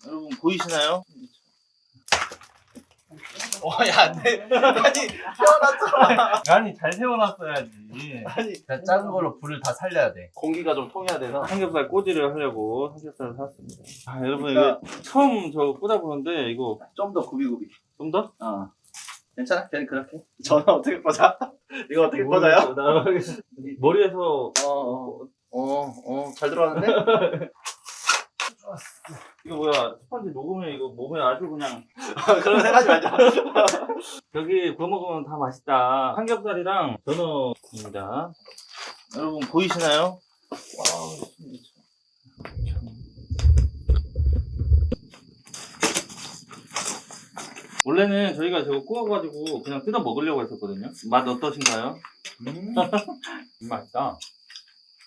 여러분 보이시나요? 야, 안돼. 아니, 태어났잖아. 아니 잘 세워놨어야지. 아니, 작은 걸로 불을 다 살려야 돼. 공기가 좀 통해야 돼서. 삼겹살 꼬지를 하려고 삼겹살을 샀습니다. 아 여러분 그러니까- 이거 처음 저 꽂아보는데 이거 좀 더 구비구비. 좀 더? 괜찮아? 그냥 그렇게. 저는 어떻게 꽂아? 이거 어떻게 꽂아요? 머리에서 잘 들어왔는데? 이거 뭐야 스펀지 녹으면 이거 몸에 아주 그냥 그런 생각하지 말자. 여기 구워 먹으면 다 맛있다. 삼겹살이랑 전어입니다. 여러분 보이시나요? 원래는 저희가 저거 구워가지고 그냥 뜯어 먹으려고 했었거든요. 맛 어떠신가요? 맛있다.